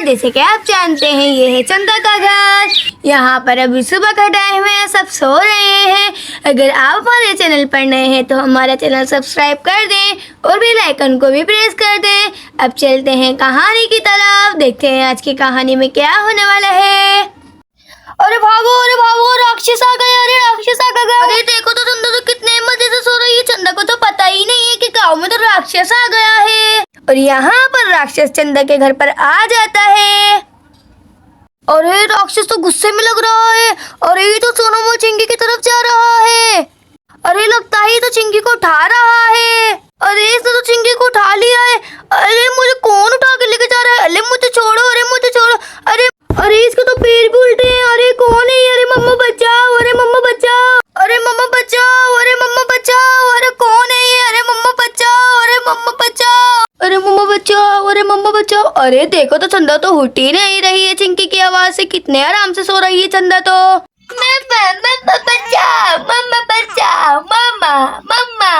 जैसे कि आप जानते हैं ये है चंदा का घर। यहाँ पर अभी सुबह का टाइम है, सब सो रहे हैं। अगर आप हमारे चैनल पर नए हैं तो हमारा चैनल सब्सक्राइब कर दें और बेल आइकन को भी प्रेस कर दें। अब चलते हैं कहानी की तरफ, देखते हैं आज की कहानी में क्या होने वाला है। अरे भागो राक्षस आ गया, अरे राक्षस आ गया। अरे देखो तो चंदा तो कितने मजे से सो रही है। चंदा को तो पता ही नहीं है कि गाँव में तो राक्षस आ गया है। और यहाँ पर राक्षस चंदा के घर पर आ जाता है। अरे राक्षस तो गुस्से में लग रहा है। अरे ये तो सोनमो चिंकी की तरफ जा रहा है। अरे लगता है तो चिंकी को उठा रहा है। अरे इसने तो चिंकी को उठा लिया है। अरे मुझे कौन उठा के लेके जा रहा है? अरे मुझे छोड़ो, अरे मुझे छोड़ो। अरे इसके तो पैर भी उल्टे हैं। अरे कौन है? अरे मम्मा बचाओ, अरे मम्मा बचाओ, अरे मम्मा बचाओ, अरे मम्मा बचाओ। अरे कौन है ये? अरे मम्मा बचाओ, अरे मम्मा बचाओ, अरे मम्मा बचाओ, अरे मम्मा बचाओ। अरे देखो तो चंदा तो उठ ही नहीं रही है चिंकी की आवाज से। कितने आराम से सो रही है चंदा तो। मम्मा बचाओ, मम्मा बचाओ, मम्मा मम्मा।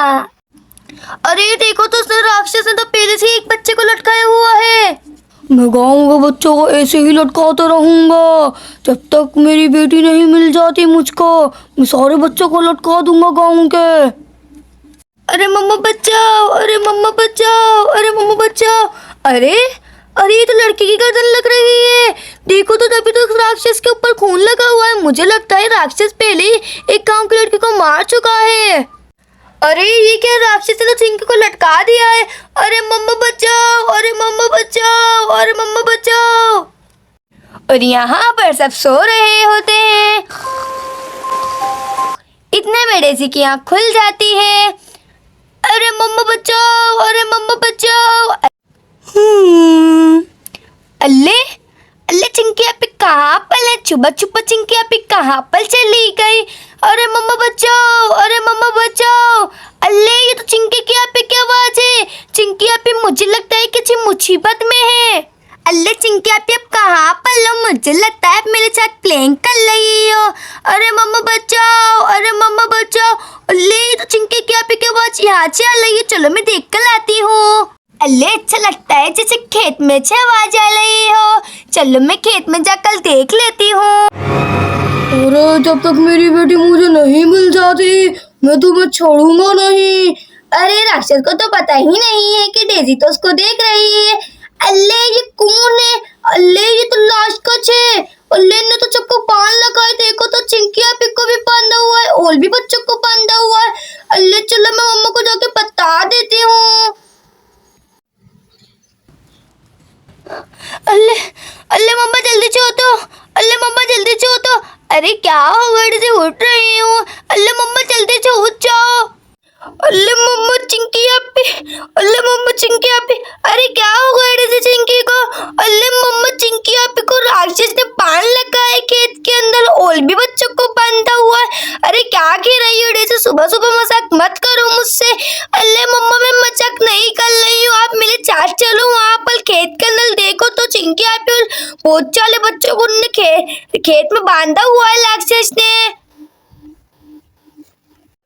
अरे देखो तो राक्षस ने तो पहले से एक बच्चे को लटकाया हुआ है। मैं गाँव के बच्चों को ऐसे ही लटकाता रहूंगा जब तक मेरी बेटी नहीं मिल जाती मुझको। मैं सारे बच्चों को लटका दूंगा गाँव के। अरे मम्मा बचाओ, अरे मम्मा बचाओ, अरे मम्मा बचाओ। अरे ये तो लड़की की गर्दन लग रही है। देखो तो तभी तो राक्षस के ऊपर खून लगा हुआ है। मुझे लगता है राक्षस पहले एक गाँव की लड़की को मार चुका है। अरे ये क्या, राक्षस ने तो चिंकी को लटका दिया है। अरे मम्मा बचाओ, अरे मम्मा बचाओ, अरे मम्मा बचाओ। और यहाँ पर सब सो रहे होते हैं। इतने में डेज़ी की आँख खुल जाती है। अरे मम्मा बचाओ, अरे मम्मा बचाओ। अल्ले चिंकी आप कहाँ पर है? छुपा छुपा चिंकी आप कहाँ पर चली गई? अरे मम्मा बचाओ, अरे मम्मा बचाओ। अल्ले ये तो चिंकी की आप की आवाज है। चिंकी आप मुझे लगता है किसी मुसीबत में है। अल्ले चिंकी आप कहाँ पर लो? मुझे लगता है आप मेरे साथ प्लेइंग कर रही हो। अरे मम्मा बचाओ, अरे मम्मा बचाओ। अल्ले ये तो चिंकी की आप की आवाज यहाँ से आ रही है। चलो मैं देख कर आती हूँ। अल्ले अच्छा लगता है जैसे खेत में से आवाज आ रही हो। चलो मैं खेत में जाकर देख लेती हूँ। अरे जब तक मेरी बेटी मुझे नहीं मिल जाती मैं तुम्हें छोड़ूंगा नहीं। अरे राक्षस को तो पता ही नहीं है कि डेज़ी तो उसको देख रही है। अल्ले ये कौन है? अल्ले ये तो लाश कच है। अल्ले ने तो सबको बांध लगाए। देखो तो चिंकी आप को भी बांधा हुआ है और भी बच्चों को बांधा हुआ है। अल्ले चलो मैं मम्मा को जाके बता देती हूँ। अल्ले मम्मा जल्दी छो तो, अल्ले मम्मा जल्दी छो तो। अरे क्या हो गया? से उठ रही हूँ। अल्ले मम्मा जल्दी से उठ जाओ। अल्ले मम्मा चिंकी आप, अल्ले मम्मा चिंकी आप। अरे क्या हो गया से चिंकी को? अल्ले मम्मा चिंकी आप को राक्षस ने बांध लगा है खेत के अंदर और भी बच्चों को बांधा हुआ है। अरे क्या कह रही हो डेज़ी? सुबह सुबह मजाक मत करो मुझसे। अल्ले मम्मा मैं मजाक नहीं कर रही हूँ। आप मेरे साथ चलो वहाँ पर खेत के अंदर। देखो तो चिंकी आप बहुत सारे बच्चों को खेत में बांधा हुआ है राक्षस ने।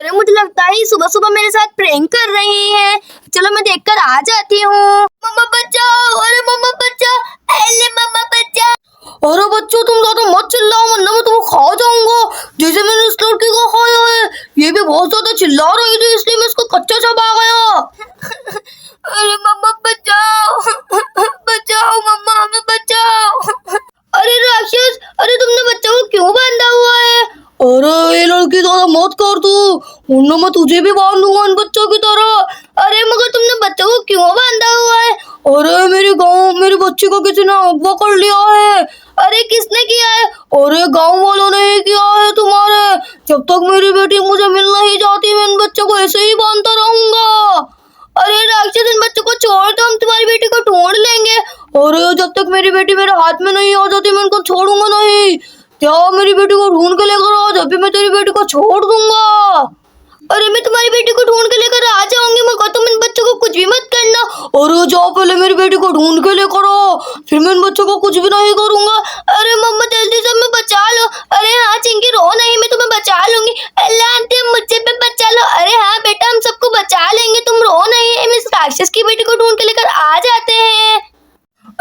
अरे मुझे लगता है सुबह सुबह मेरे साथ प्रैंक कर रही है। चलो मैं देखकर आ जाती हूँ। मम्मा बचाओ, अरे मम्मा बचाओ, अरे मम्मा बचाओ। अरे बच्चों तुम ज्यादा मत चिल्लाओ वरना मैं तुम्हें खा जाऊंगा जैसे मैंने इस लड़की को खाया है। ये भी बहुत ज्यादा चिल्ला रही थी इसलिए मैं इसको कच्चा चबा गया। अरे मम्मा बचाओ, बचाओ मम्मा, हमें बचाओ। अरे राक्षस, अरे तुमने बच्चों को क्यों बांधा हुआ है? अरे ये लड़की ज्यादा मत कर तू, वरना मैं तुझे भी बांध दूंगा इन बच्चों की तरह। अरे मगर तुमने बच्चों को क्यों बांधा हुआ है? अरे मेरे बच्चे को किसी ने अगवा कर लिया है। अरे किसने किया है? अरे गांव वालों ने ही किया है तुम्हारे। जब तक मेरी बेटी मुझे मिल नहीं जाती मैं इन बच्चों को ऐसे ही बांधता रहूंगा। अरे राक्षस इन बच्चों को छोड़ दो, हम तुम्हारी बेटी को ढूंढ लेंगे। अरे जब तक मेरी बेटी मेरे हाथ में नहीं आ जाती मैं इनको छोड़ूंगा नहीं। क्या मेरी बेटी को ढूंढ के लेकर आओ, जब भी मैं तेरी बेटी को छोड़ दूंगा। अरे मैं तुम्हारी बेटी को ढूंढ के लेकर आ जाऊंगी मगर तुम इन बच्चों को कुछ भी मत करना। अरे जाओ पहले मेरी बेटी को ढूंढ के लेकर आओ, फिर मैं इन बच्चों को कुछ भी नहीं करूंगा। अरे मम्मा जल्दी से हमें बचा लो। अरे हाँ चिंकी रो नहीं, मैं तुम्हें बचा लूंगी। अल्लाह आंटी मुझे पे बचा लो। अरे हाँ बेटा हम सबको बचा लेंगे, तुम रो नहीं। हम इस राक्षस की बेटी को ढूंढ के लेकर आ जाते हैं।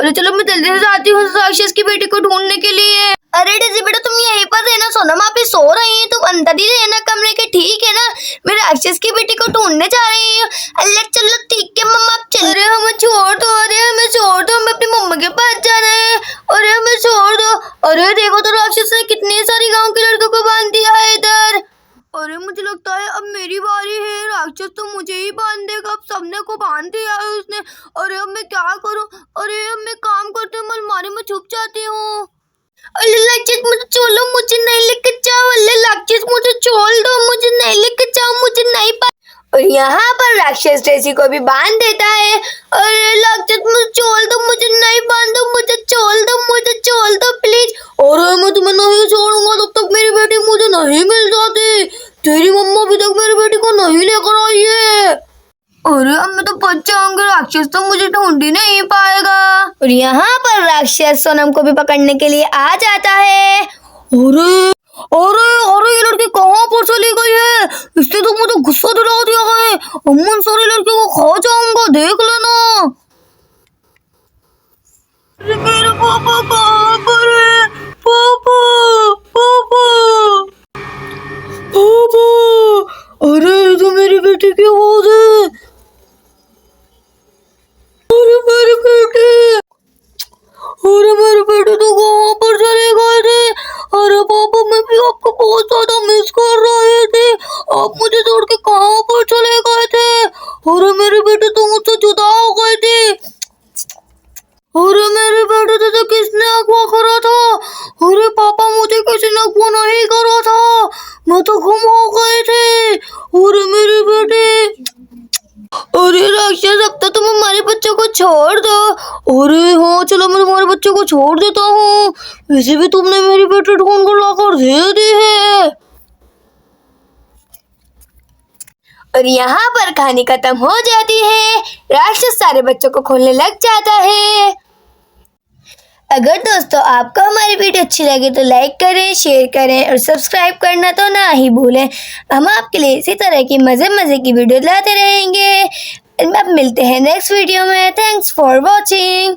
अरे चलो मैं जल्दी से जाती हूँ राक्षस की बेटी को ढूंढने के लिए। अरे डेज़ी बेटा तुम यहीं पर रहना, सोनम आप ही सो रही हैं, तुम अंदर ही रहना कमरे के, ठीक है ना? मैं राक्षस की बेटी को ढूंढने जा रही हूँ। अल्लाह चलो ठीक है मम्मा आप चल। अरे हमें छोड़ दो, अरे हमें छोड़ दो, हमें अपनी मम्मा के पास जाना है। अरे हमें छोड़ दो। अरे देखो तो राक्षस ने कितनी सारी गाँव के लड़कों को बांध दिया है इधर। अरे मुझे लगता है अब मेरी बारी है, राक्षस तो मुझे ही बांध देगा, अब सबने को बांध दिया है उसने। अरे अब मैं क्या करूं? अरे अब मैं काम करती हूँ, अलमारी में छुप जाती हूँ। अरे राक्षस मुझे छोड़ो, मुझे नहीं लेके जाओ। अरे राक्षस मुझे छोड़ दो, मुझे नहीं लेके जाओ, मुझे नहीं और यहाँ पर राक्षस डेज़ी को भी बांध देता है। अरे राक्षस मुझे छोड़ दो, मुझे नहीं बांधो, मुझे छोड़ दो प्लीज। अरे मैं तुम्हें नहीं छोड़ूंगा तब तक मेरी बेटी मुझे नहीं मिल जाती। तेरी मम्मा अभी तक मेरी बेटी को नहीं लेकर आई है। अरे अब मैं तो बच जाऊंगी, राक्षस तो मुझे ढूंढ ही नहीं पाएगा। और यहाँ पर राक्षस सोनम को भी पकड़ने के लिए आ जाता है। अरे अरे अरे ये लड़की कहाँ पर चली गई है? इसने तो मुझे गुस्सा दिला दिया है। अमन सारी लड़कियों को खा जाऊंगा, देख लेना। मेरे पापा कहाँ पर है? पापा पापा पापा। अरे तो मेरी बेटी की आवाज है। अरे मेरी बेटी, अरे मेरे बेटे तो कहाँ पर चले गए थे? अरे पापा मैं भी आपको बहुत ज्यादा मिस कर रहे थे, आप मुझे छोड़ के कहाँ पर चले गए थे? अरे मेरे बेटे तो मुझसे जुदा हो गए थे। अरे मेरे बेटे तो किसने अगवा करा था? अरे पापा मुझे किसी ने अगवा नहीं करा था, मैं तो गुम हो गए थे। अरे मेरे बेटे, अरे राक्षस अब तो तुम हमारे बच्चों को छोड़ दो। अरे हाँ चलो मैं तुम्हारे बच्चों को छोड़ देता हूँ, वैसे भी तुमने मेरी बेटी ढूंढ कर लाकर दे दी है। और यहाँ पर कहानी खत्म हो जाती है, राक्षस सारे बच्चों को खोलने लग जाता है। अगर दोस्तों आपको हमारी वीडियो अच्छी लगी तो लाइक करें, शेयर करें और सब्सक्राइब करना तो ना ही भूलें। हम आपके लिए इसी तरह की मज़े की वीडियो लाते रहेंगे। अब मिलते हैं नेक्स्ट वीडियो में। Thanks for watching.